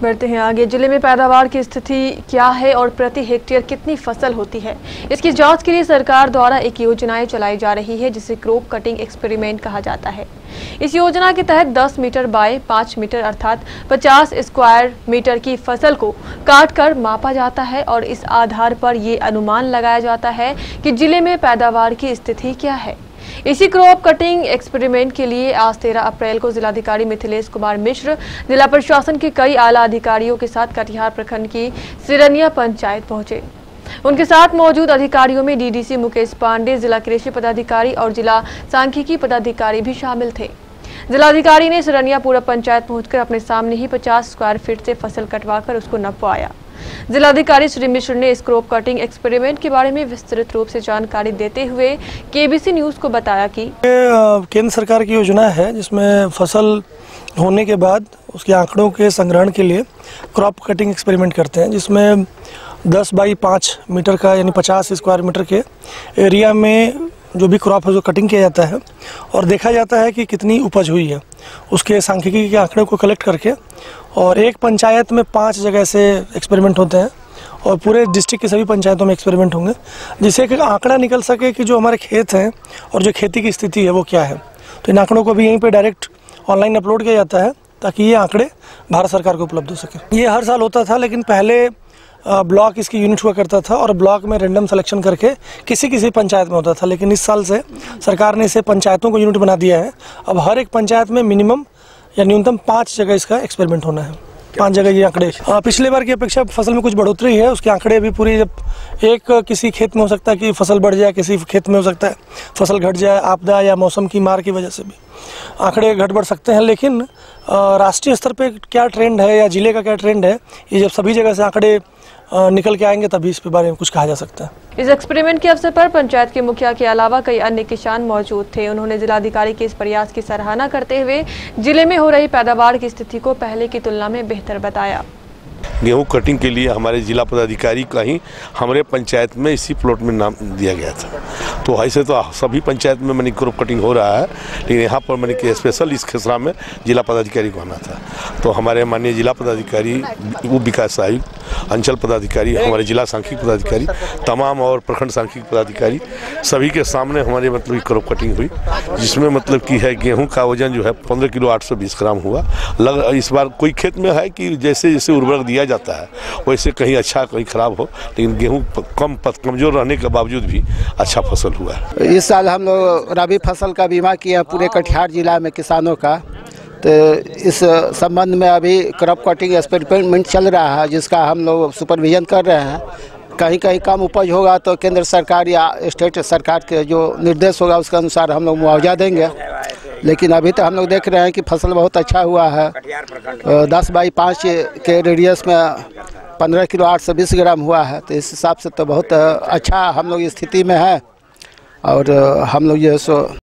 बढ़ते हैं आगे। जिले में पैदावार की स्थिति क्या है और प्रति हेक्टेयर कितनी फसल होती है, इसकी जांच के लिए सरकार द्वारा एक योजनाएं चलाई जा रही है जिसे क्रॉप कटिंग एक्सपेरिमेंट कहा जाता है। इस योजना के तहत 10 मीटर बाय 5 मीटर अर्थात 50 स्क्वायर मीटर की फसल को काटकर मापा जाता है और इस आधार पर ये अनुमान लगाया जाता है कि जिले में पैदावार की स्थिति क्या है। इसी क्रॉप कटिंग एक्सपेरिमेंट के लिए आज 13 अप्रैल को जिलाधिकारी मिथिलेश कुमार मिश्र जिला प्रशासन के कई आला अधिकारियों के साथ कटिहार प्रखंड की सिरनिया पंचायत पहुंचे। उनके साथ मौजूद अधिकारियों में डीडीसी मुकेश पांडे, जिला कृषि पदाधिकारी और जिला सांख्यिकी पदाधिकारी भी शामिल थे। जिलाधिकारी ने सिरनिया पूरा पंचायत पहुंचकर अपने सामने ही 50 स्क्वायर फीट से फसल कटवाकर उसको नपवाया। जिलाधिकारी श्री मिश्र ने इस क्रॉप कटिंग एक्सपेरिमेंट के बारे में विस्तृत रूप से जानकारी देते हुए केबीसी न्यूज को बताया कि केंद्र सरकार की योजना है जिसमें फसल होने के बाद उसके आंकड़ों के संग्रहण के लिए क्रॉप कटिंग एक्सपेरिमेंट करते हैं, जिसमें 10 बाई 5 मीटर का यानी 50 स्क्वायर मीटर के एरिया में जो भी क्रॉप है जो कटिंग किया जाता है और देखा जाता है कि कितनी उपज हुई है। उसके सांख्यिकी के आंकड़े को कलेक्ट करके और एक पंचायत में 5 जगह से एक्सपेरिमेंट होते हैं और पूरे डिस्ट्रिक्ट के सभी पंचायतों में एक्सपेरिमेंट होंगे, जिससे एक आंकड़ा निकल सके कि जो हमारे खेत हैं और जो खेती की स्थिति है वो क्या है। तो इन आंकड़ों को भी यहीं पे डायरेक्ट ऑनलाइन अपलोड किया जाता है ताकि ये आंकड़े भारत सरकार को उपलब्ध हो सके। ये हर साल होता था, लेकिन पहले ब्लॉक इसकी यूनिट हुआ करता था और ब्लॉक में रैंडम सिलेक्शन करके किसी पंचायत में होता था, लेकिन इस साल से सरकार ने इसे पंचायतों को यूनिट बना दिया है। अब हर एक पंचायत में मिनिमम या न्यूनतम 5 जगह इसका एक्सपेरिमेंट होना है। 5 जगह ये आंकड़े पिछले बार की अपेक्षा फसल में कुछ बढ़ोतरी है। उसके आंकड़े भी पूरी, जब एक किसी खेत में हो सकता है कि फसल बढ़ जाए, किसी खेत में हो सकता है फसल घट जाए, आपदा या मौसम की मार की वजह से भी आंकड़े घट बढ़ सकते हैं। लेकिन राष्ट्रीय स्तर पे क्या ट्रेंड है या जिले का क्या ट्रेंड है, ये जब सभी जगह से आंकड़े निकल के आएंगे तभी इस पे बारे में कुछ कहा जा सकता है। इस एक्सपेरिमेंट के अवसर पर पंचायत के मुखिया के अलावा कई अन्य किसान मौजूद थे। उन्होंने जिलाधिकारी के इस प्रयास की सराहना करते हुए जिले में हो रही पैदावार की स्थिति को पहले की तुलना में बेहतर बताया। गेहूं कटिंग के लिए हमारे जिला पदाधिकारी का ही हमारे पंचायत में इसी प्लॉट में नाम दिया गया था। तो ऐसे तो सभी पंचायत में मैंने क्रॉप कटिंग हो रहा है, लेकिन यहाँ पर मैंने कि स्पेशल इस खसरा में जिला पदाधिकारी को आना था। तो हमारे माननीय जिला पदाधिकारी, उप विकास आयुक्त, अंचल पदाधिकारी, हमारे जिला सांख्यिकी पदाधिकारी, तमाम और प्रखंड सांख्यिकी पदाधिकारी सभी के सामने हमारे मतलब क्रॉप कटिंग हुई, जिसमें मतलब कि है गेहूँ का वजन जो है 15 किलो 820 ग्राम हुआ। इस बार कोई खेत में है कि जैसे जैसे उर्वरक दिया जाता है वैसे कहीं अच्छा कहीं खराब हो, लेकिन गेहूँ कमजोर रहने के बावजूद भी अच्छा फसल हुआ है। इस साल हम लोग रबी फसल का बीमा किया पूरे कटिहार जिला में किसानों का। तो इस संबंध में अभी क्रॉप कटिंग एक्सपेरिमेंट चल रहा है, जिसका हम लोग सुपरविजन कर रहे हैं। कहीं कहीं कम उपज होगा तो केंद्र सरकार या स्टेट सरकार के जो निर्देश होगा उसके अनुसार हम लोग मुआवजा देंगे। लेकिन अभी तो हम लोग देख रहे हैं कि फसल बहुत अच्छा हुआ है। 10 बाई 5 के रेडियस में 15 किलो 820 ग्राम हुआ है। तो इस हिसाब से तो बहुत अच्छा हम लोग स्थिति में है और हम लोग ये सो